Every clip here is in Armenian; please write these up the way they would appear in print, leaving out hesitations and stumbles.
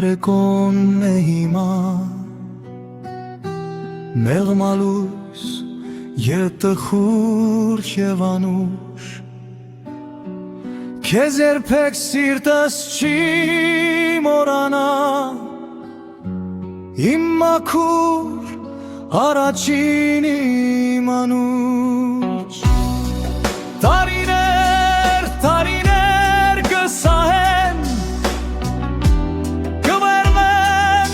երեկոն է հիմա մեղմալույս ետխուր և անուշ Քեզ երբեք սիրտս չի մորանա Իմ մաքուր առաջին իմ անուշ Տարիներ կսահեն Կվերվեն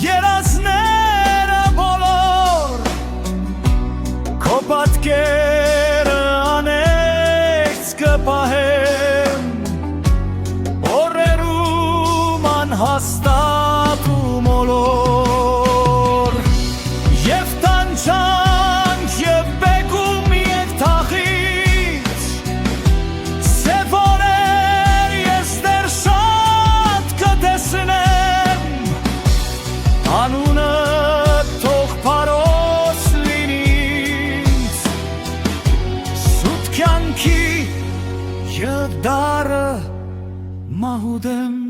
երազները բոլոր Քո պատկերը անեքս կպահեմ Օրերում անհաստատ ու մոլոր Եվ տանջանք և բեկում եկ թախից Սև օրեր ես դեր շատ կտեսնեմ Անունը թող փարոս լինի ինձ Սուտ կյանքի յդարը մահուդեմ